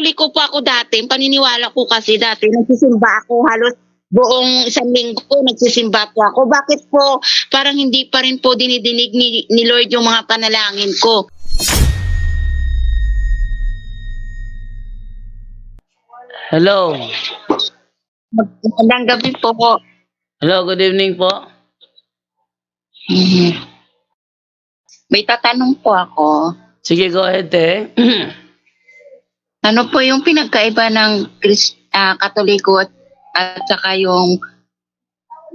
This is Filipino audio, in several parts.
Katoliko po ako dati. Paniniwala ko kasi dati, nagsisimba ako halos buong isang linggo, nagsisimba po ako. Bakit po parang hindi pa rin po dinidinig ni Lord yung mga panalangin ko? Hello. Magandang gabi po. Hello, good evening po. May tatanong po ako. Sige, go ahead, te. Ano po yung pinagkaiba ng Katoliko at saka yung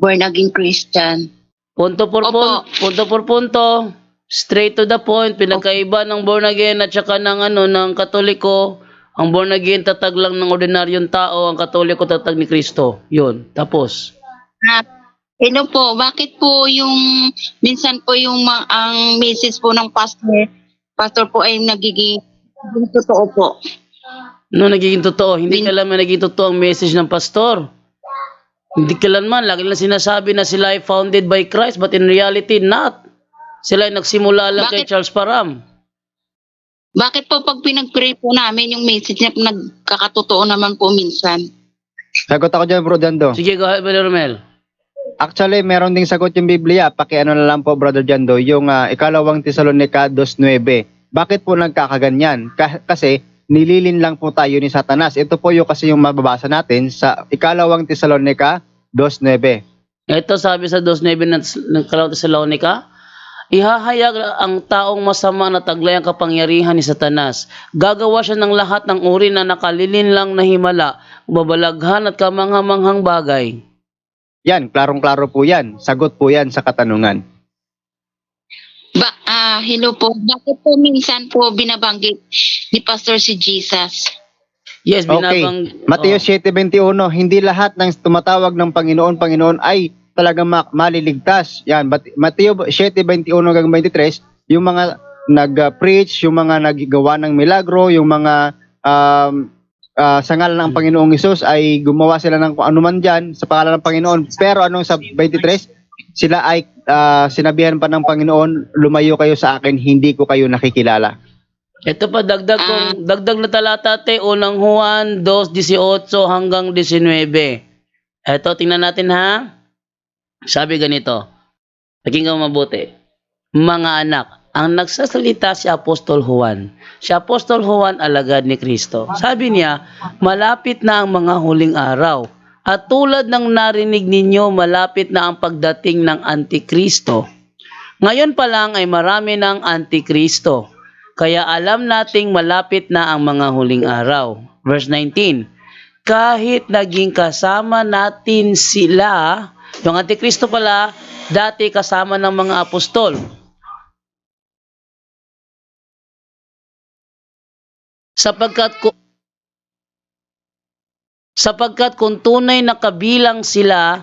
born again Christian? Punto por Opo. punto por punto. Straight to the point. Pinagkaiba ng born again at saka ng ng Katoliko. Ang born again tatag lang ng ordinaryong tao, ang Katoliko tatag ni Kristo. 'Yun. Tapos. Ano po, bakit po yung minsan po yung ang message po ng pastor po ay nagiging totoo po? No, nagiging totoo. Hindi kailanman nagiging totoo ang message ng pastor. Hindi kailanman. Lagi lang sinasabi na sila ay founded by Christ, but in reality, not. Sila ay nagsimula lang kay Charles Parham. Bakit po pag pinag-pray po namin yung message niya nagkakatotoo naman po minsan? Sagot ako dyan, Bro Jando. Sige, go ahead, Brother Romel. Actually, meron ding sagot yung Biblia. Pakiano na lang po, Brother Jando, yung ikalawang Tesalonica 2:9. Bakit po nagkakaganyan? Kasi nililin lang po tayo ni Satanas. Ito po yung kasi yung mababasa natin sa ikalawang Tesalonica 2:9. Ito sabi sa 2:9 ng Kalawang Tesalonica, ihahayag ang taong masama na taglay ang kapangyarihan ni Satanas. Gagawa siya ng lahat ng uri na nakalilin lang na himala, babalaghan at kamanghamanghang bagay. Yan, klarong-klaro po yan. Sagot po yan sa katanungan. Hello po. Bakit po minsan po binabanggit ni Pastor si Jesus? Yes, Okay. Mateo 7:21, hindi lahat ng tumatawag ng Panginoon, Panginoon ay talagang maliligtas. Yan, Mateo 7:21-23, yung mga nag-preach, yung mga naggawa ng milagro, yung mga sa ngalan ng Panginoong Hesus ay gumawa sila ng kung anuman dyan sa pangalan ng Panginoon. Pero anong sa 23? Sila ay sinabihan pa ng Panginoon, lumayo kayo sa akin, hindi ko kayo nakikilala. Ito pa, dagdag na talata, unang Juan 2:18 hanggang 19. Ito, tingnan natin ha. Sabi ganito, pakinggan mo mabuti. Mga anak, ang nagsasalita si Apostol Juan. Si Apostol Juan, alagad ni Kristo. Sabi niya, malapit na ang mga huling araw. At tulad ng narinig ninyo, malapit na ang pagdating ng Antikristo. Ngayon pa lang ay marami ng Antikristo. Kaya alam nating malapit na ang mga huling araw. Verse 19, kahit naging kasama natin sila, yung Antikristo pala, dati kasama ng mga apostol. Sapagkat kung tunay na kabilang sila,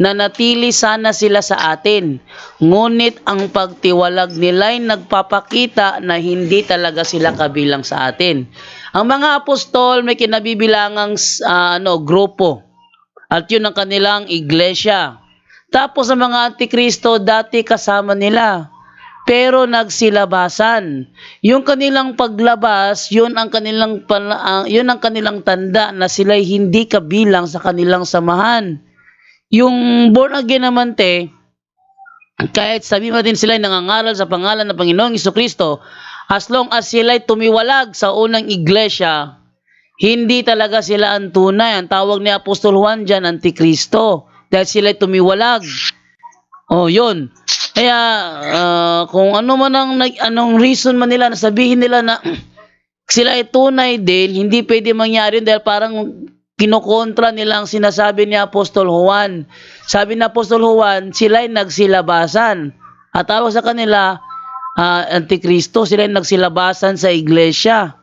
nanatili sana sila sa atin. Ngunit ang pagtiwalag nila'y nagpapakita na hindi talaga sila kabilang sa atin. Ang mga apostol may kinabibilangang grupo. At yun ang kanilang iglesia. Tapos ang mga Antikristo dati kasama nila. Pero nagsilabasan. Yung kanilang paglabas, yun ang kanilang tanda na sila'y hindi kabilang sa kanilang samahan. Yung born again naman kahit sabihin natin sila'y nangangaral sa pangalan ng Panginoong Jesucristo, as long as sila'y tumiwalag sa unang iglesia, hindi talaga sila ang tunay. Ang tawag ni Apostol Juan dyan, Antikristo. Dahil sila'y tumiwalag. Yun. Kaya kung ano man anong reason man nila na sabihin nila na sila ay tunay din, hindi pwede mangyari dahil parang kinokontra nila ang sinasabi ni Apostol Juan. Sabi ni Apostol Juan, sila ay nagsilabasan. At tawag sa kanila, Antikristo, sila ay nagsilabasan sa iglesia.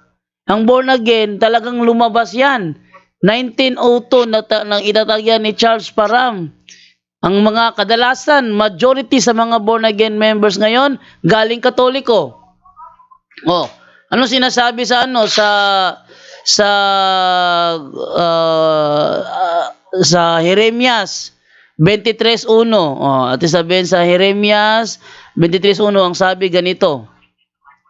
Ang born again, talagang lumabas yan. 1902, nang itatag yan ni Charles Parham. Ang mga kadalasan, majority sa mga born again members ngayon, galing Katoliko. Ano sinasabi sa Jeremias 23:1. At sabihin sa Jeremias 23:1 ang sabi ganito.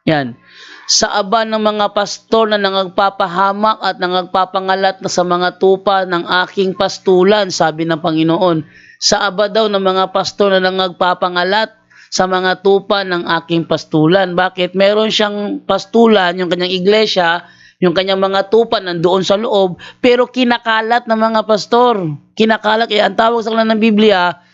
Yan. sa aba ng mga pastor na nangagpapahamak at nangagpapangalat na sa mga tupa ng aking pastulan, sabi ng Panginoon. Sa aba daw ng mga pastor na nangagpapangalat sa mga tupa ng aking pastulan. Bakit? Meron siyang pastulan, yung kanyang iglesia, yung kanyang mga tupa nandoon sa loob, pero kinakalat ng mga pastor. Kinakalat, kaya ang tawag sa kanila ng Biblia,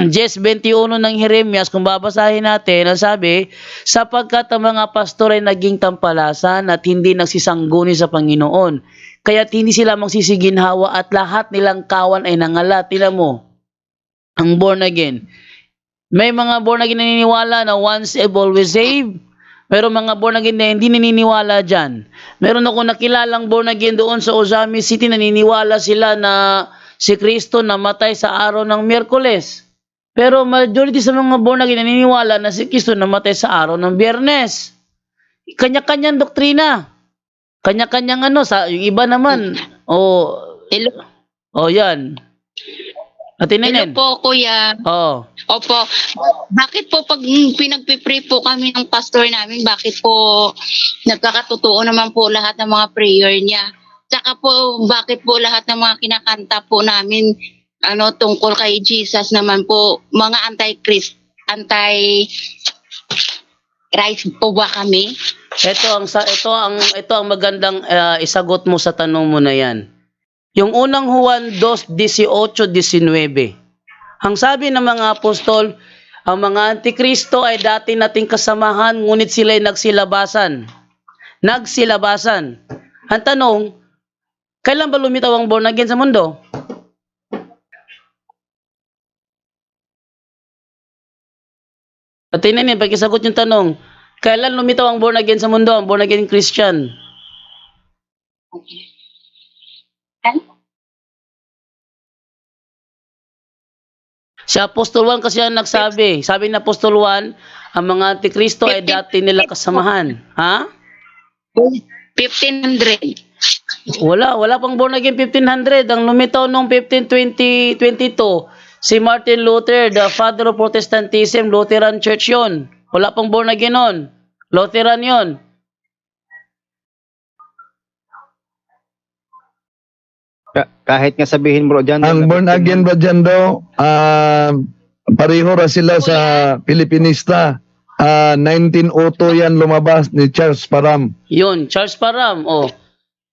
Jes 21 ng Jeremias, kung babasahin natin, ang sabi, sapagkat ang mga pastor ay naging tampalasan at hindi nagsisangguni sa Panginoon. Kaya't hindi sila magsisiginhawa at lahat nilang kawan ay nangalat. Tingnan mo, ang born again. May mga born again na naniniwala na once saved, always saved. Pero mga born again na hindi naniniwala dyan. Meron ako nakilalang born again doon sa Ozami City, naniniwala sila na si Kristo namatay sa araw ng Miyerkules. Pero majority sa mga born again naniniwala na si Kristo namatay sa araw ng Biyernes. Kanya-kanyang doktrina. Kanya-kanyang yung iba naman. Yan. At Hello tinanin. po, kuya. Opo. Bakit po pag pinagpipray po kami ng pastor namin, bakit po nagkakatotoo naman po lahat ng mga prayer niya? Tsaka po, bakit po lahat ng mga kinakanta po namin tungkol kay Jesus naman po, mga anti-Christ po ba kami? Ito ang magandang isagot mo sa tanong mo na 'yan. Yung unang Juan 2:18-19. Ang sabi ng mga apostol, ang mga antikristo ay dati nating kasamahan, ngunit sila ay nagsilabasan. Ang tanong, kailan ba lumitaw ang born again sa mundo? At tingnan niyo, pagkisagot yung tanong, kailan lumitaw ang born again sa mundo, ang born again Christian? Si Apostol Juan kasi ang nagsabi. Sabi ni Apostol Juan, ang mga antikristo ay dati nila kasamahan. Ha? 1500. Wala pang born again 1500. Ang lumitaw noong 1522, si Martin Luther, the father of Protestantism, Lutheran Church yon. Wala pang born again nun. Lutheran yon. Kahit nga sabihin bro dyan. Ang born again ba dyan daw, pareho ra sila sa Pilipinista. 1902 yan lumabas ni Charles Parham. Yun, Charles Parham.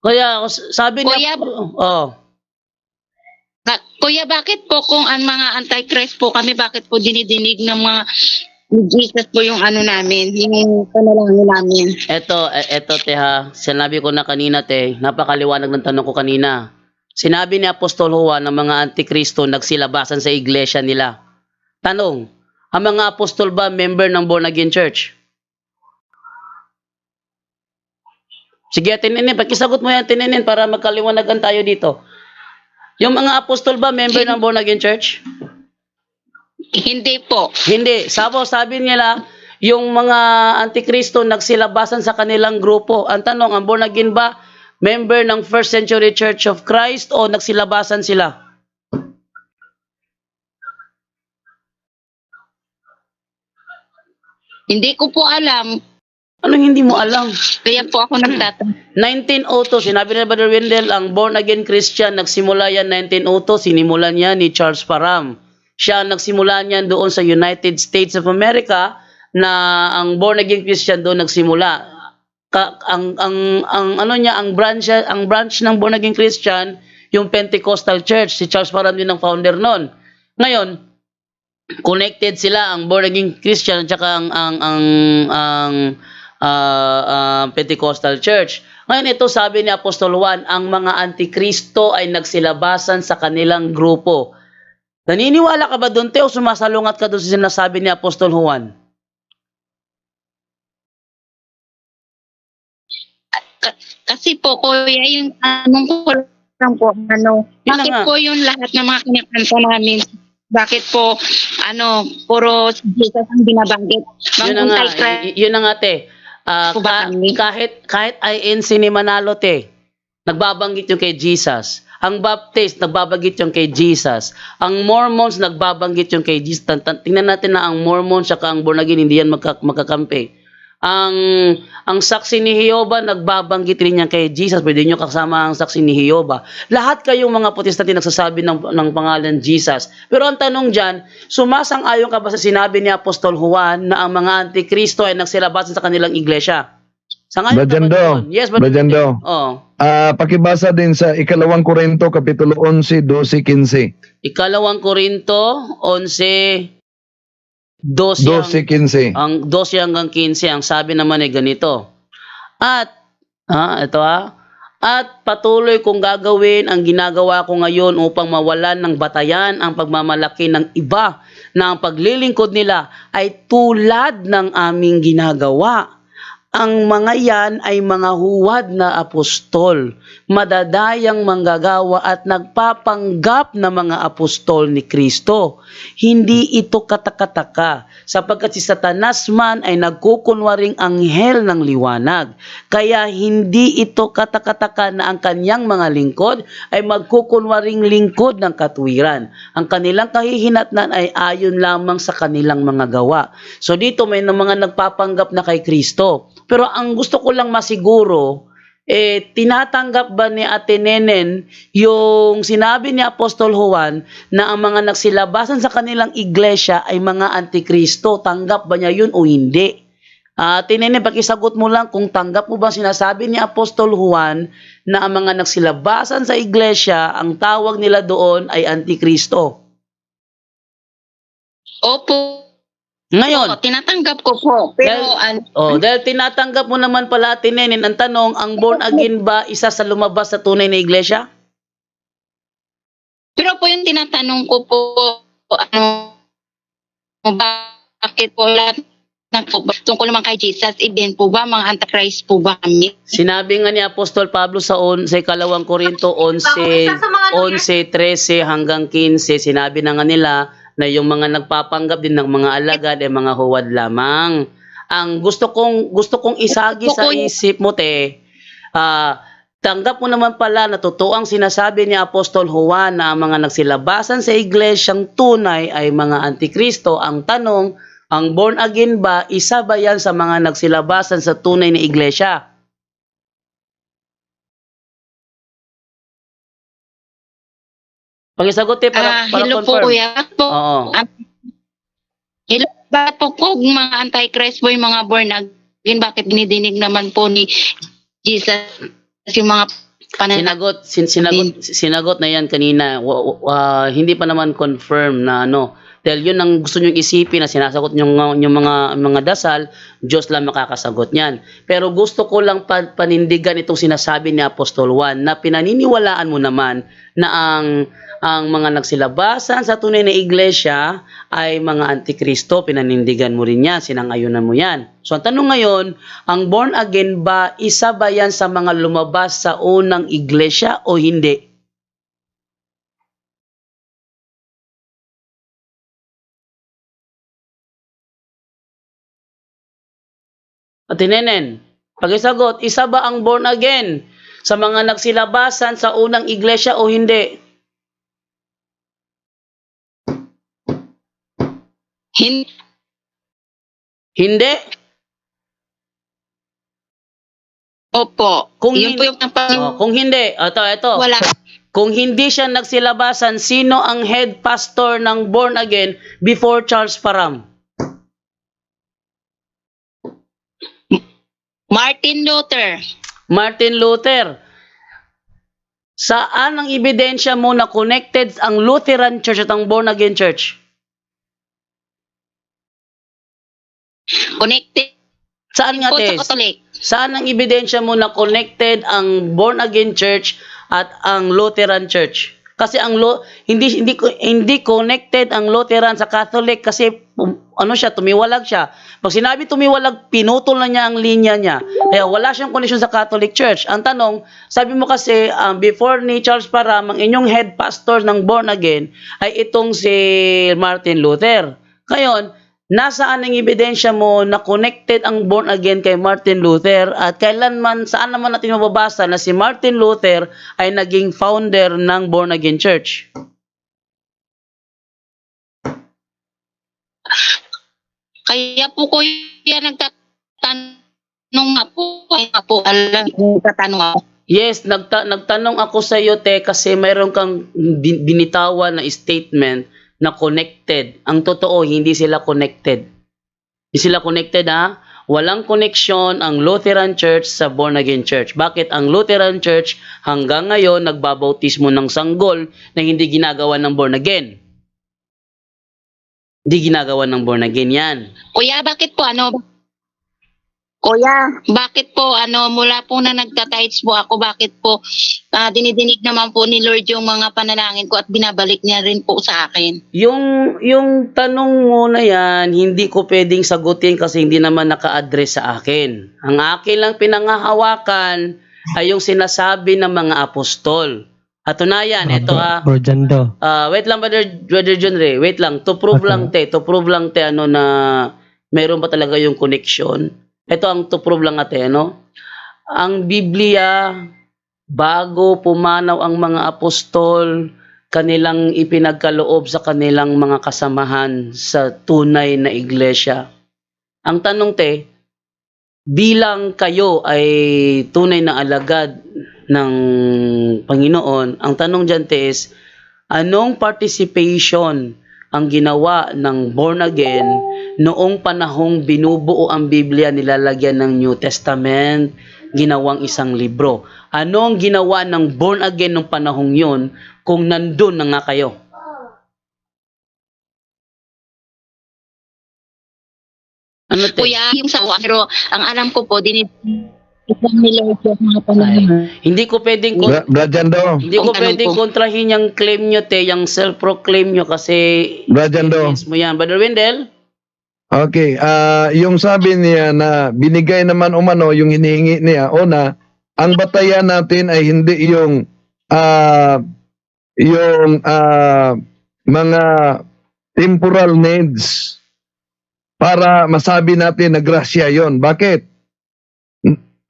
Kaya sabi niya, Kuya, bakit po kung ang mga anti-Christ po kami, bakit po dinidinig ng mga Jesus po yung namin, yung panalangin namin? Eto teha, sinabi ko na kanina napakaliwanag ng tanong ko kanina. Sinabi ni Apostol Juan ng mga antikristo nagsilabasan sa iglesia nila. Tanong, ang mga apostol ba member ng born again church? Sige, tininin, pakisagot mo yan, tininin, para magkaliwanagan tayo dito. Yung mga apostol ba member ng born again church? Hindi po. Hindi. Sabi nila, yung mga antikristo nagsilabasan sa kanilang grupo. Ang tanong, ang born again ba member ng First Century Church of Christ o nagsilabasan sila? Hindi ko po alam. Anong hindi mo alam? Kaya po ako nagtatanong. 1902, sinabi ni Brother Wendell, ang born again Christian, nagsimula yan 1902, sinimulan niya ni Charles Parham. Siya nagsimula niyan doon sa United States of America, na ang born again Christian doon nagsimula. Ang branch ng born again Christian, yung Pentecostal Church, si Charles Parham din ang founder noon. Ngayon, connected sila ang born again Christian at saka ang Pentecostal Church. Ngayon ito, sabi ni Apostol Juan, ang mga antikristo ay nagsilabasan sa kanilang grupo. Naniniwala ka ba doon, o sumasalungat ka doon sa sinasabi ni Apostol Juan? Kasi po, kuya, yung tanong ko lang po, bakit po yung lahat ng mga kinakanta namin, bakit po, puro si Jesus ang binabanggit? Yun na nga, te. Kahit INC ni Manalo, te, nagbabanggit yung kay Jesus. Ang Baptist, nagbabanggit yung kay Jesus. Ang Mormons, nagbabanggit yung kay Jesus. Tingnan natin na ang Mormons at ang born again, hindi yan magkakampi. Ang saksi ni Jehovah, nagbabanggit rin yan kay Jesus. Pwede nyo kasama ang saksi ni Jehovah. Lahat kayong mga protestante nagsasabi ng pangalan Jesus. Pero ang tanong dyan, sumasang-ayon ka ba sa sinabi ni Apostol Juan na ang mga antikristo ay nagsilabasan sa kanilang iglesia? Sangayon ka ba Brajando, doon? Yes, Brajando. Oh. Pakibasa din sa ikalawang Korinto, Kapitulo 11, 12, 15. Ikalawang Korinto, 11, 12 12, 15. ang 12 hanggang 15, ang sabi naman ay ganito. At patuloy kong gagawin ang ginagawa ko ngayon upang mawalan ng batayan ang pagmamalaki ng iba na ang paglilingkod nila ay tulad ng aming ginagawa. Ang mga yan ay mga huwad na apostol, madadayang manggagawa at nagpapanggap na mga apostol ni Kristo. Hindi ito katakataka, sapagkat si Satanas man ay nagkukunwaring anghel ng liwanag. Kaya hindi ito katakataka na ang kanyang mga lingkod ay magkukunwaring lingkod ng katwiran. Ang kanilang kahihinatnan ay ayon lamang sa kanilang mga gawa. So dito may mga nagpapanggap na kay Kristo. Pero ang gusto ko lang masiguro, tinatanggap ba ni Ate Nenen yung sinabi ni Apostol Juan na ang mga nagsilabasan sa kanilang iglesia ay mga antikristo? Tanggap ba niya yun o hindi? Ate Nenen, pakisagot mo lang kung tanggap mo ba sinasabi ni Apostol Juan na ang mga nagsilabasan sa iglesia, ang tawag nila doon ay antikristo. Opo. Ngayon, Tinatanggap ko po. Pero dahil tinatanggap mo naman pala, Ate Nenen, ang tanong, ang born again ba isa sa lumabas sa tunay na iglesia? pero po yung tinatanong ko po, bakit po lahat ng po, tungkol naman kay Jesus, din po ba, mga antichrist po ba kami? Sinabi nga ni Apostol Pablo sa ikalawang Korinto 11, 13 hanggang 15, sinabi na nga nila na yung mga nagpapanggap din ng mga alagad ay mga huwad lamang. Ang gusto kong isagi sa isip mo, tanggap mo naman pala na totoo ang sinasabi ni Apostol Juan na ang mga nagsilabasan sa iglesyang tunay ay mga antikristo. Ang tanong, ang born again ba, isa ba yan sa mga nagsilabasan sa tunay na iglesia? Pakisagot para Hello po, confirm. kuya. Po, Oo. hello, bakit po mga antichrist po yung mga born again? Bakit dinidinig naman po ni Jesus yung mga pananaw? Sinagot na yan kanina. Hindi pa naman confirm na dahil yun ang gusto nyong isipin na sinasagot yung mga dasal, Diyos lang makakasagot niyan. Pero gusto ko lang panindigan itong sinasabi ni Apostol Juan na pinaniniwalaan mo naman na ang mga nagsilabasan sa tunay na iglesia ay mga antikristo. Pinanindigan mo rin yan, sinangayunan mo yan. So ang tanong ngayon, ang born again ba, isa ba yan sa mga lumabas sa unang iglesia o hindi? Ate Nenen, pakisagot, isa ba ang born again sa mga nagsilabasan sa unang iglesia o hindi? Hindi? Opo. Kung Yun po yung kung hindi, ito. wala. Kung hindi siya nagsilabasan, sino ang head pastor ng born again before Charles Parham? Martin Luther. Martin Luther. Saan ang ebidensya mo na connected ang Lutheran Church at ang born again church? Connected Saan nga, po sa Tess? Catholic. Saan ang ebidensya mo na connected ang born again church at ang Lutheran church? Kasi hindi connected ang Lutheran sa Catholic kasi tumiwalag siya. Pag sinabi tumiwalag, pinutol na niya ang linya niya. Kaya wala siyang connection sa Catholic Church. Ang tanong, sabi mo kasi before ni Charles Parham, ang inyong head pastor ng born again ay itong si Martin Luther. Ngayon, nasaan ang ebidensya mo na connected ang born again kay Martin Luther at saan naman natin mababasa na si Martin Luther ay naging founder ng born again church? Kaya po kuya nagtanong nga po, alam yung tatanong ako. Yes, nagtanong ako sa iyo, te, kasi mayroon kang binitawan na statement na connected. Ang totoo, hindi sila connected. Hindi sila connected, ha? Walang connection ang Lutheran Church sa Born Again Church. Bakit ang Lutheran Church hanggang ngayon nagbabautismo ng sanggol na hindi ginagawa ng Born Again? Hindi ginagawa ng Born Again yan. Kuya, bakit po mula po na nagtatights po ako, bakit po dinidinig naman po ni Lord yung mga panalangin ko at binabalik niya rin po sa akin? Yung tanong mo na yan, hindi ko pwedeng sagutin kasi hindi naman naka-address sa akin. Ang akin lang pinangahawakan ay yung sinasabi ng mga apostol. At tunayan, ito Bro Jando. wait lang, Brother John Ray, wait lang, to prove lang te, ano na meron ba talaga yung connection. Ito ang to prove lang ate, ano? Ang Biblia, bago pumanaw ang mga apostol, kanilang ipinagkaloob sa kanilang mga kasamahan sa tunay na iglesia. Ang tanong te, bilang kayo ay tunay na alagad ng Panginoon, ang tanong dyan te is, anong participation ang ginawa ng born again noong panahong binubuo ang Biblia, nilalagyan ng New Testament, ginawang isang libro? Anong ginawa ng born again noong panahong yun kung nandun na nga kayo? Ano te? Kuya, yung sa pero ang alam ko po, ni Lord yung mga panalangin. Hindi ko pwedeng Brajando, hindi ko Kung tanong pwedeng ko. kontrahin yung claim nyo te, yung self-proclaim nyo kasi Brajando. yes mo yan. Brother Wendell? Okay, yung sabi niya na binigay naman umano yung hinihingi niya, una, ang batayan natin ay hindi yung mga temporal needs para masabi natin na grasya yon. Bakit?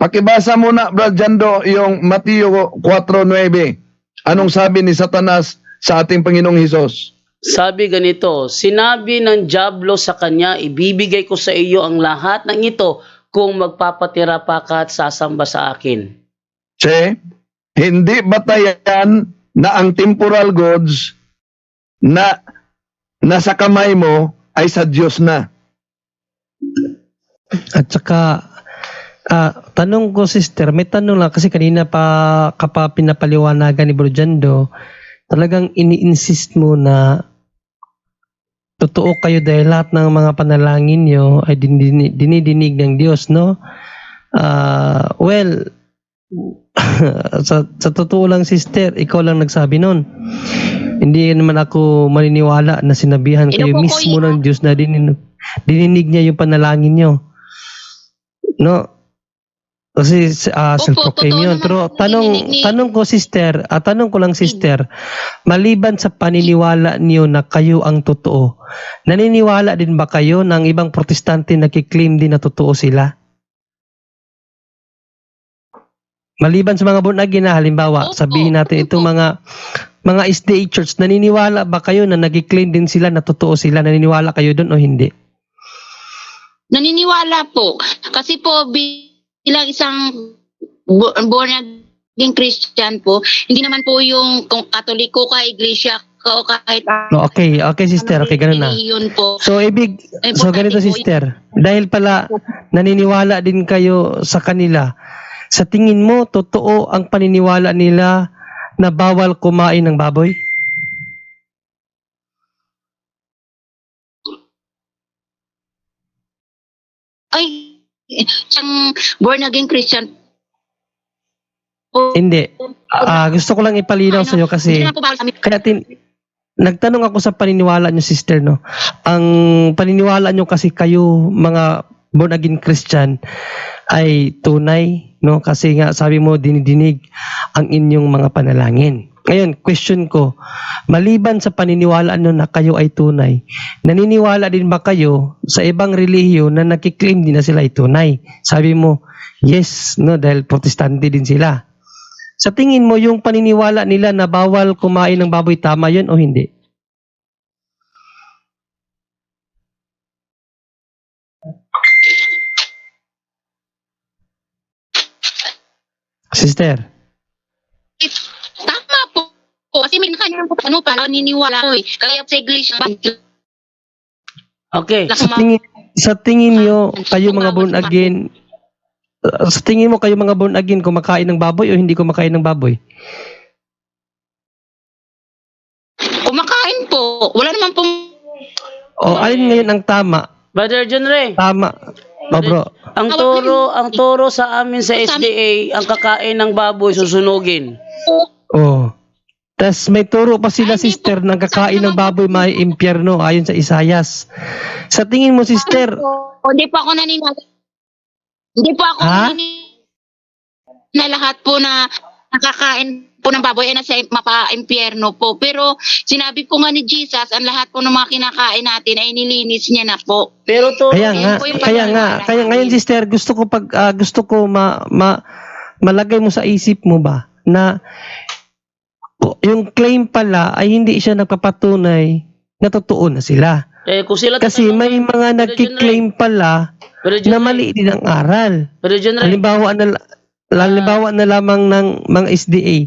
Pakibasa muna, Brad Jando, yung Mateo 4:9. Anong sabi ni Satanas sa ating Panginoong Hesus? Sabi ganito, sinabi ng Diablo sa kanya, ibibigay ko sa iyo ang lahat ng ito kung magpapatira pa ka at sasamba sa akin. Hindi batayan na ang temporal goods na nasa kamay mo ay sa Diyos na. At saka, tanong ko sister, may tanong lang kasi kanina pa pinapaliwanagan ni Bro Jando, talagang ini-insist mo na totoo kayo dahil lahat ng mga panalangin nyo ay dinidinig ng Diyos, no? Well, sa totoo lang sister, ikaw lang nagsabi nun. Hindi naman ako maniniwala na sinabihan kayo mismo ng Diyos na dininig niya yung panalangin nyo. No? Kasi self-proclaim yun. Pero tanong ko lang sister, maliban sa paniniwala niyo na kayo ang totoo, naniniwala din ba kayo ng ibang protestante na kiklaim din na totoo sila? Maliban sa mga born again na halimbawa, sabihin natin itong mga SDA church, naniniwala ba kayo na nag-claim din sila na totoo sila? Naniniwala kayo doon o hindi? Naniniwala po. Kasi po, bilang isang born again Christian po, hindi naman po yung kung Katoliko ka, Iglesia ka, o kahit No, okay sister, okay, ganun na. relihiyon po. So ganito sister, dahil pala naniniwala din kayo sa kanila, sa tingin mo, totoo ang paniniwala nila na bawal kumain ng baboy? Ay, isang born again Christian po. Hindi. Gusto ko lang ipalinaw sa inyo kasi Hindi naman po bawal sa amin. nagtanong ako sa paniniwala nyo sister, no? Ang paniniwala nyo kasi kayo mga born again Christian ay tunay, no? Kasi nga sabi mo dinidinig ang inyong mga panalangin. Ngayon, question ko, maliban sa paniniwala nyo na kayo ay tunay, naniniwala din ba kayo sa ibang relihiyon na nakiklaim din na sila ay tunay? Sabi mo, yes, no? Dahil protestante din sila. Sa tingin mo, yung paniniwala nila na bawal kumain ng baboy, tama yun o hindi? Sister. Tama po. Kasi minsan yung parang niniwala ko eh. Kaya sa iglesia, Okay. Sa tingin niyo, kayo mga born again, sa tingin mo kayo mga born again, kumakain ng baboy o hindi kumakain ng baboy? kumakain po. Wala naman pong O alin ngayon ang tama? Brother John Ray, Tama. O bro, ang turo sa amin sa SDA, ang kakain ng baboy susunugin. oh. Tas may turo pa sila, sister, ng kakain ng baboy may impyerno ayon sa Isayas. Sa tingin mo, sister, Hindi po ako naniniwala. Hindi po ako Ha? naniniwala na lahat po na nakakain po ng baboy ay nasa mapa-impyerno po. Pero sinabi po nga ni Jesus, ang lahat po ng mga kinakain natin ay nilinis niya na po. Pero to, kaya nga, kaya ngayon, sister, gusto ko malagay mo sa isip mo ba na yung claim pala ay hindi siya nagpapatunay na totoo na sila. kung sila Kasi may mga nagki-claim pala Brother John na mali din ang aral. Brother John Ray, Halimbawa na lamang ng mga SDA.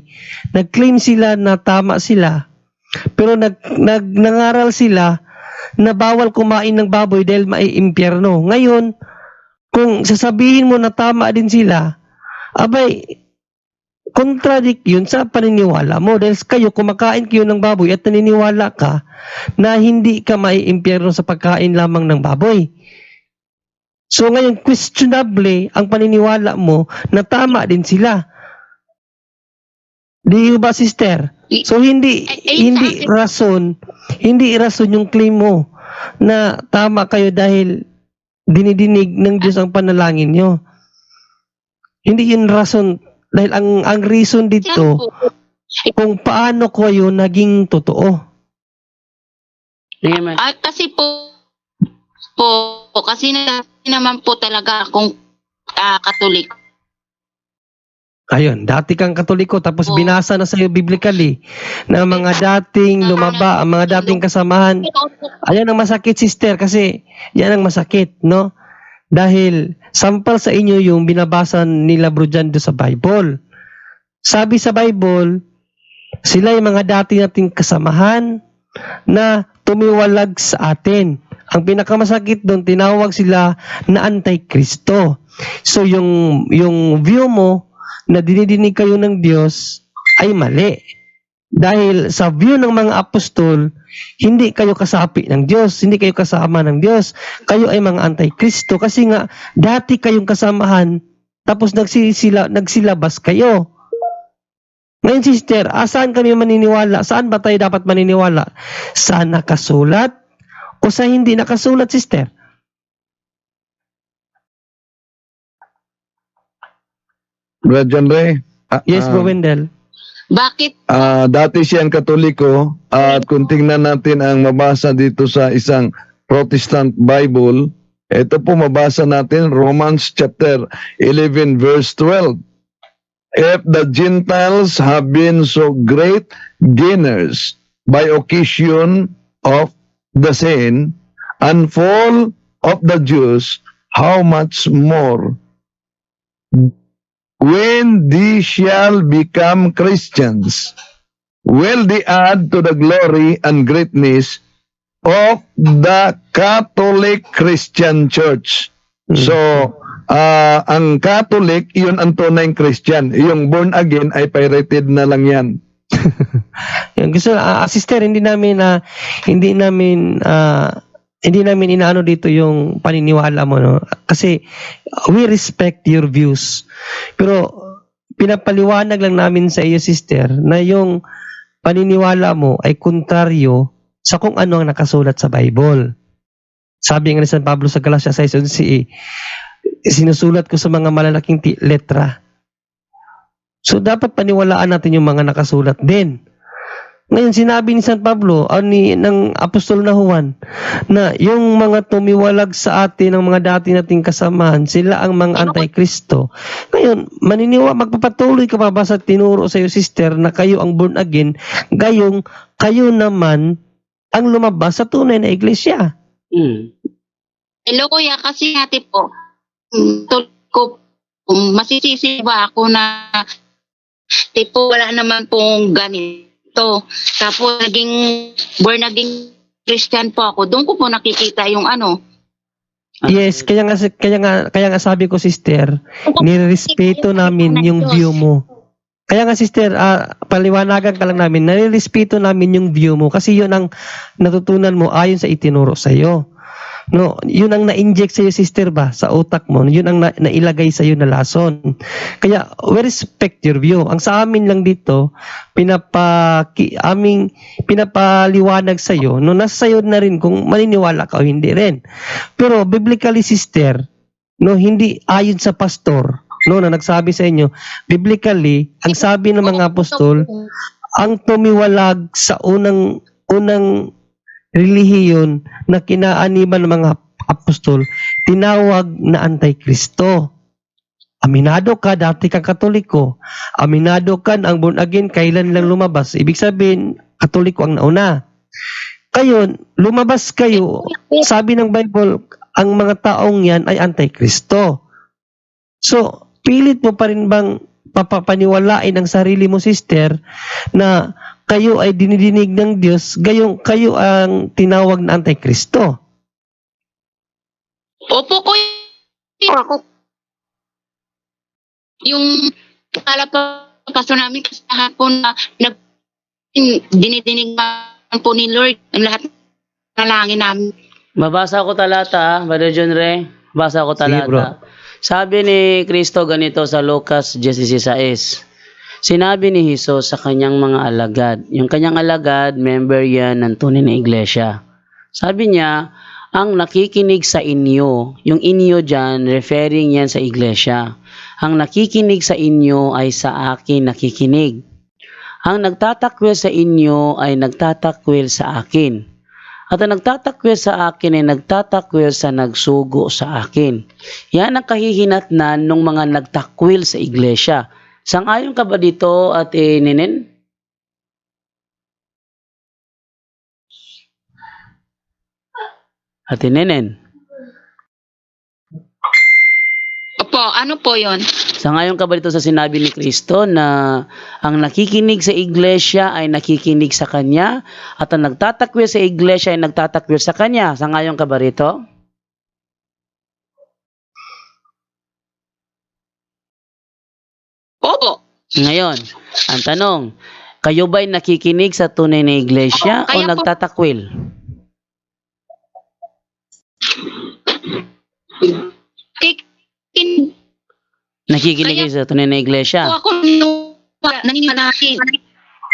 Nag-claim sila na tama sila. Pero nangaral sila na bawal kumain ng baboy dahil maiimpyerno. Ngayon, kung sasabihin mo na tama din sila, abay, contradict yun sa paniniwala mo. Dahil kayo, kumakain kayo ng baboy at naniniwala ka na hindi ka maiimpyerno sa pagkain lamang ng baboy. So ngayon, questionable ang paniniwala mo na tama din sila. Di ba, sister? So hindi rason yung claim mo na tama kayo dahil dinidinig ng Diyos ang panalangin nyo. Hindi yun rason, dahil ang reason dito kung paano kayo naging totoo. Amen. At kasi kasi naman po talaga akong Katolik. Ayun, dati kang Katoliko tapos binasa na sa'yo biblically na mga dating lumaba, ang mga dating kasamahan. Ayan ang masakit, sister, kasi yan ang masakit, no? Dahil sampal sa inyo yung binabasa nila Bro Jan sa Bible. Sabi sa Bible, sila yung mga dati nating kasamahan na tumiwalag sa atin. Ang pinakamasakit doon, tinawag sila na Antikristo. So yung view mo na dinidinig kayo ng Diyos ay mali. Dahil sa view ng mga apostol, hindi kayo kasapi ng Diyos, hindi kayo kasama ng Diyos. Kayo ay mga Antikristo kasi nga dati kayong kasamahan tapos nagsilabas kayo. Ngayon, sister, saan kami maniniwala? Saan ba tayo dapat maniniwala? Sa nakasulat o sa hindi nakasulat, sister? Brother John Ray, Yes, Bro Wendell. Bakit? dati siyang Katoliko at kung tingnan natin ang mabasa dito sa isang Protestant Bible, ito po mabasa natin Romans chapter 11 verse 12. If the Gentiles have been so great gainers by occasion of the sin and fall of the Jews, how much more when they shall become Christians, will they add to the glory and greatness of the Catholic Christian Church. So, ang Catholic, yun ang tunay Christian. Yung born again ay pirated na lang yan. Yung gusto, sister, hindi namin inaano dito yung paniniwala mo, no? Kasi we respect your views. Pero pinapaliwanag lang namin sa iyo, sister, na yung paniniwala mo ay kontraryo sa kung ano ang nakasulat sa Bible. Sabi nga ni San Pablo sa Galatia 6:11, sinusulat ko sa mga malalaking letra. So dapat paniwalaan natin yung mga nakasulat din. Ngayon, sinabi ni San Pablo, ng Apostol na Juan, na yung mga tumiwalag sa atin, ng mga dati nating kasamahan, sila ang mga Antikristo. Ngayon, magpapatuloy ka pa ba sa tinuro sa iyo, sister, na kayo ang born again, kayo naman ang lumabas sa tunay na iglesia. Hello, kuya, kasi ate po, masisisi ba ako na tipo wala naman pong ganito. Tapos born again Christian po ako. Doon ko po nakikita yung ano. Yes, kaya nga sabi ko, sister, nirespeto namin yung view mo. Kaya nga, sister, paliwanagan ka lang namin, nirespeto namin yung view mo kasi yun ang natutunan mo ayon sa itinuro sa iyo. No, yun ang na-inject sa iyo, sister, ba, sa utak mo. Yun ang nailagay sa iyo na lason. Kaya we respect your view. Ang sa amin lang dito, pinapaliwanag sa iyo, no, nasa iyo na rin kung maniniwala ka o hindi rin. Pero biblically, sister, no, hindi ayon sa pastor, no, na nagsabi sa inyo, biblically, ang sabi ng mga apostol, ang tumiwalag sa unang relihiyon na kinaaniban ng mga apostol, tinawag na Antikristo. Aminado ka, dati kang Katoliko. Aminado ka ang born again, kailan lang lumabas. Ibig sabihin, Katoliko ang nauna. Kayo, lumabas kayo, sabi ng Bible, ang mga taong yan ay Antikristo. So, pilit mo pa rin bang papapaniwalain ang sarili mo, sister, na kayo ay dinidinig ng Diyos, kayo ang tinawag na Antikristo? Opo ko yung paso namin kasi hapon na dinidinig po ni Lord ang lahat ng langin namin. Babasa ko talata, Brother John Ray. Basa ko talata. Sige, bro. Sabi ni Kristo ganito sa Lucas 16:6. Sinabi ni Jesus sa kanyang mga alagad. Yung kanyang alagad, member yan ng tunay na iglesia. Sabi niya, ang nakikinig sa inyo, yung inyo dyan, referring yan sa iglesia. Ang nakikinig sa inyo ay sa akin nakikinig. Ang nagtatakwil sa inyo ay nagtatakwil sa akin. At ang nagtatakwil sa akin ay nagtatakwil sa nagsugo sa akin. Yan ang kahihinatnan ng mga nagtakwil sa iglesia. Sang-ayon ka ba dito, Ate Nenen? Ate Nenen? Opo, ano po yon? Sang-ayon ka ba dito sa sinabi ni Kristo na ang nakikinig sa iglesia ay nakikinig sa Kanya at ang nagtatakwil sa iglesia ay nagtatakwil sa Kanya? Sang-ayon ka ba rito? Opo. Ngayon, ang tanong, kayo ba'y nakikinig sa tunay na iglesia o Kaya po- nagtatakwil? Nakikinig kayo sa tunay na iglesia? Ako naniniwala.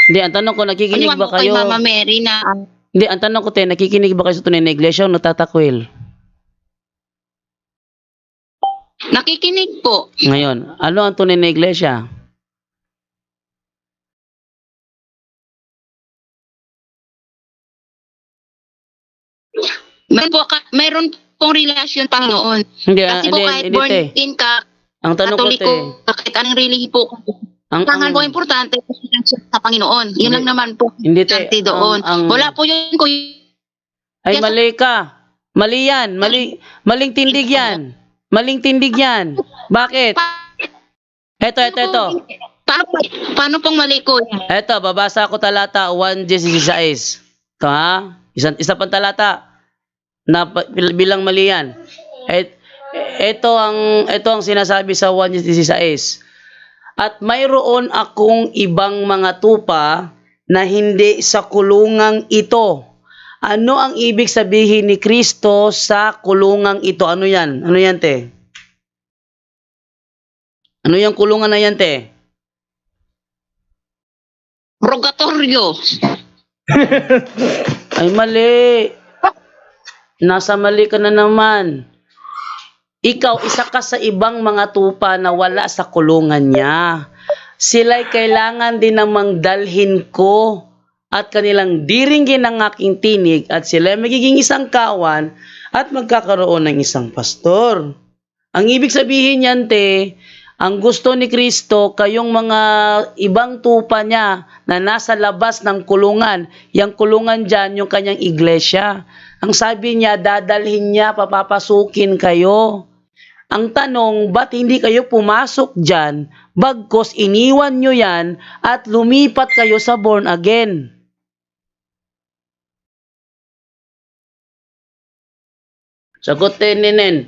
Hindi, ang tanong ko, nakikinig ba Kay kayo? Mama Mary na Hindi, ang tanong ko, nakikinig ba kayo sa tunay na iglesia o nagtatakwil? nakikinig po. Ngayon, ano ang tunay na iglesia? Mayroon pong relasyon Panginoon. Hindi, Kasi po kahit hindi, born te. again ka, Ang tanong ko, Katoliko, te. kahit anong relihi po, Ang, kailangan po importante sa Panginoon. Yun Hindi. lang naman po. Hindi, te. Importante doon. Wala po yun ko. Ay, Yes. mali ka. Mali yan. Maling tindig yan. Maling tindig yan. Bakit? Eto. Paano pong mali ko yan? Eto, babasa ko talata 1:16. Ito ha? Isa pang talata. Bilang mali yan. Ito ang sinasabi sa 1:16. At mayroon akong ibang mga tupa na hindi sa kulungang ito. Ano ang ibig sabihin ni Kristo sa kulungang ito? Ano yan? Ano yan, te? Ano yung kulungan na yan, te? Purgatorio. Ay, mali. Nasa mali ka na naman. Ikaw, isa ka sa ibang mga tupa na wala sa kulungan niya. Sila'y kailangan din namang dalhin ko at kanilang diringgin ang aking tinig at sila magiging isang kawan at magkakaroon ng isang pastor. Ang ibig sabihin niyan, te, ang gusto ni Kristo, kayong mga ibang tupa niya na nasa labas ng kulungan, yung kulungan dyan, yung kanyang iglesia. Ang sabi niya, dadalhin niya, papapasukin kayo. Ang tanong, ba't hindi kayo pumasok dyan, bagkos iniwan nyo yan at lumipat kayo sa born again? Sagutin ninen.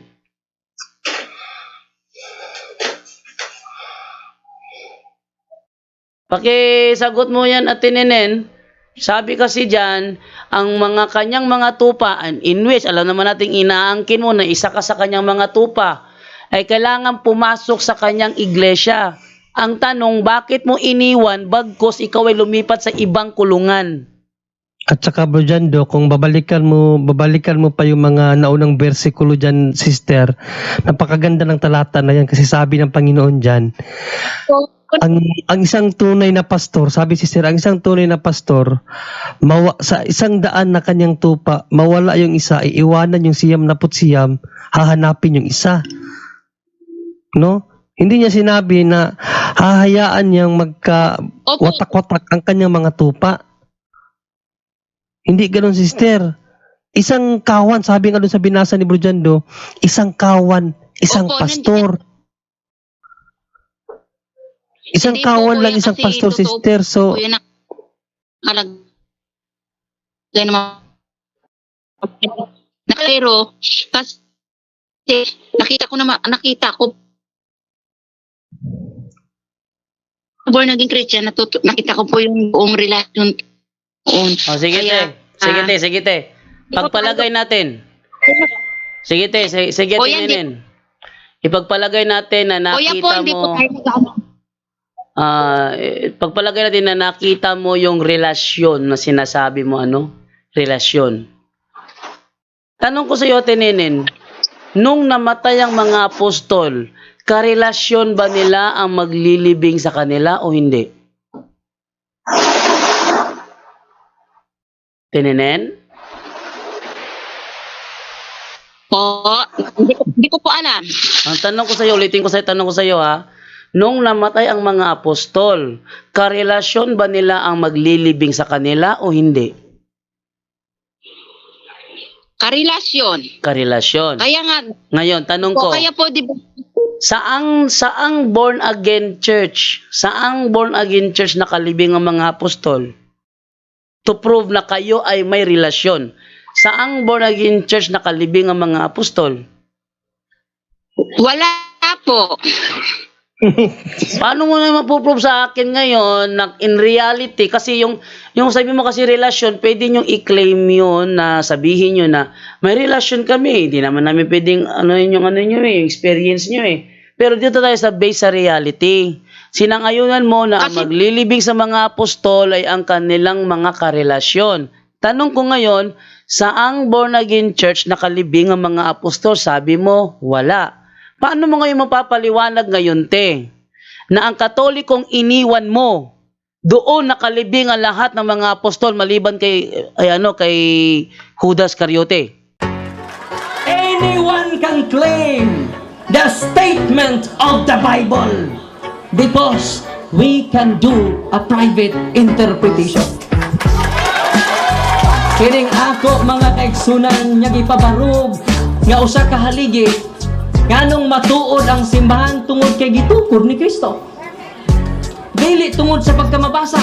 Pakisagot mo yan, Ate Nenen. Sabi kasi dyan, ang mga kanyang mga tupa, in which, alam naman nating inaangkin mo na isa ka sa kanyang mga tupa, ay kailangan pumasok sa kanyang iglesia. Ang tanong, bakit mo iniwan bagkos ikaw ay lumipat sa ibang kulungan? At saka Bro Jando, kung babalikan mo pa yung mga naunang bersikulo dyan, sister, napakaganda ng talata na yan kasi sabi ng Panginoon dyan, ang isang tunay na pastor, sabi sister, ang isang tunay na pastor, sa 100 na kanyang tupa, mawala yung isa, iiwanan yung siyam na putsiyam, hahanapin yung isa. No? Hindi niya sinabi na hahayaan niyang magka-watak-watak ang kanyang mga tupa. Hindi ganoon, sister. Isang kawan, sabi nga doon sa binasa ni Bro Jando, isang kawan, isang Opo, pastor. Isang Hindi kawan po, lang, kuya, isang kasi pastor, totoo sister. So, Kuya, nakalagay naman. Pero, kasi nakita ko born naging Christian, nakita ko po yung buong relasyon doon. O, sige Kaya, te. Sige te. Pagpalagay natin. Sige te, sige O, te yan, Nenen. Ipagpalagay natin na Kuya po, nakita hindi po mo, tayo nag-ano. pagpalagay natin na nakita mo yung relasyon na sinasabi mo, relasyon. Tanong ko sa iyo, Ate Nenen, nung namatay ang mga apostol, karelasyon ba nila ang maglilibing sa kanila o hindi? Tinenen? Po, hindi ko po alam. Ang tanong ko sa iyo, ulitin ko sa tanong ko sa iyo ha. Nung namatay ang mga apostol, karelasyon ba nila ang maglilibing sa kanila o hindi? Karelasyon. Karelasyon. Kaya nga, Ngayon, tanong ko, kaya po, di ba, saang born again church? Saang born again church nakalibing ang mga apostol? To prove na kayo ay may relasyon. Saang born again church nakalibing ang mga apostol? wala po. Paano mo na mapuprove sa akin ngayon na in reality, kasi yung sabi mo kasi relasyon, pwede nyo i-claim yun na sabihin nyo na may relasyon kami. Hindi naman namin pwedeng yung experience nyo eh. Pero dito tayo sa base sa reality. Sinangayunan mo na ang Kasi- maglilibing sa mga apostol ay ang kanilang mga karelasyon. Tanong ko ngayon, saang born again church nakalibing ang mga apostol? Sabi mo, wala. Paano mo ngayon mapapaliwanag ngayon, te, na ang Katolikong iniwan mo, doon nakalibing ang lahat ng mga apostol maliban kay Judas Iscariote? Anyone can claim the statement of the Bible because we can do a private interpretation. Kining ako mga kaigsunan nga gipabarog nga usa ka haligi nganong matuod ang simbahan tungod kay gitukod ni Kristo. Dili tungod sa pagkamabasa,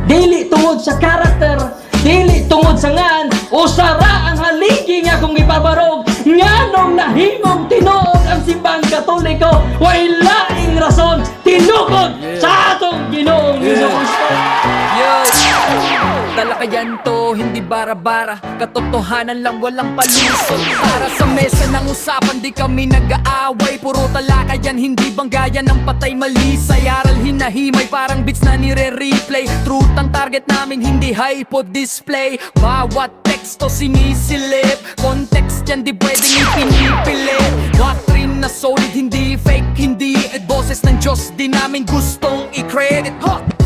dili tungod sa karakter, dili tungod sa ngan, usara ang haligi nga kung gipabarog nganong nahimong tinuod ang simbahan Katoliko, way laing rason tinukod sa atong Ginoong Hesus. Talakayan to, hindi bara-bara. Katotohanan lang, walang palusot. Para sa mesa ng usapan, di kami nag-aaway. Puro talakayan, hindi banggayan ng patay malisay. Aral hinahimay, parang beats na nire-replay. Truth ang target namin, hindi hypo display. Bawat teksto sinisilip, context yan di pwedeng ipinipilit. Doctrine na solid, hindi fake, hindi boses ng Diyos, di namin gustong i-credit.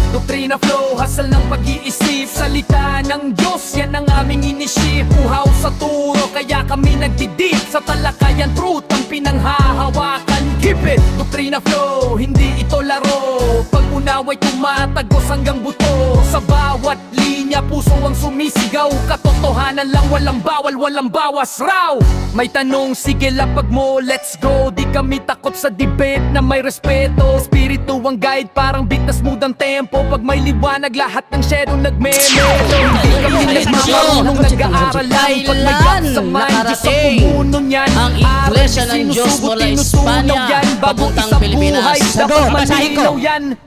Doktrina flow, hasal ng pag-iisip. Salita ng Diyos, yan ang aming inisip. Uhaw sa turo, kaya kami nagdidip. Sa talakayan, truth ang pinanghahawakan. Keep it! Doktrina flow, hindi ito laro. Pag-unaway tumatagos hanggang buto. Sa bawat linya, puso ang sumisigaw. Katotohanan Katotohanan lang, walang bawal, walang bawas raw. May tanong, sige lapag mo, let's go. Di kami takot sa debate na may respeto. Espiritu ang guide, parang beat na smooth ang tempo. Pag may liwanag, lahat ng shadow nagme-melo. Hindi kami nagmamarunong nag-aaral lang. Pag may gap sa mind, Diyos ang pumuno niyan. ang Iglesia ng Diyos mula Espanya papuntang Pilipinas. Dapat malinaw yan.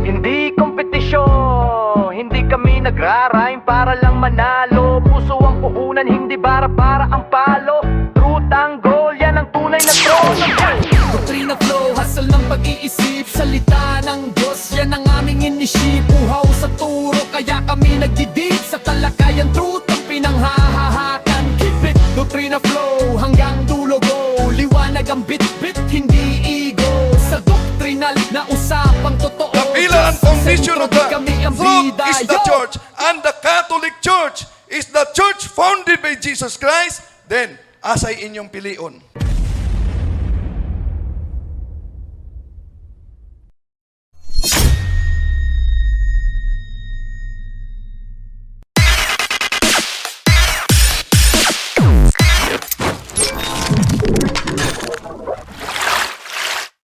Hindi kompetisyon, hindi kami nagra-rhyme para lang manalo. Puso ang puhunan, hindi bara-bara ang palo. Truth ang goal, yan ang tunay na trono. Doktrina flow, hustle ng pag-iisip. Salita ng Diyos, yan ang aming inisip. Uhaw sa turo, kaya kami nagdidib. Sa talakayan, truth ang pinanghahahakan. Keep it, doktrina flow, hanggang dulo go. Liwanag ang bit-bit, hindi ego. Sa doktrinal na usapang totoo. The pillar and foundation of the Kami ang truth bida, is the yo! church, and the Catholic Church is the church founded by Jesus Christ. Then, asay inyong pilion.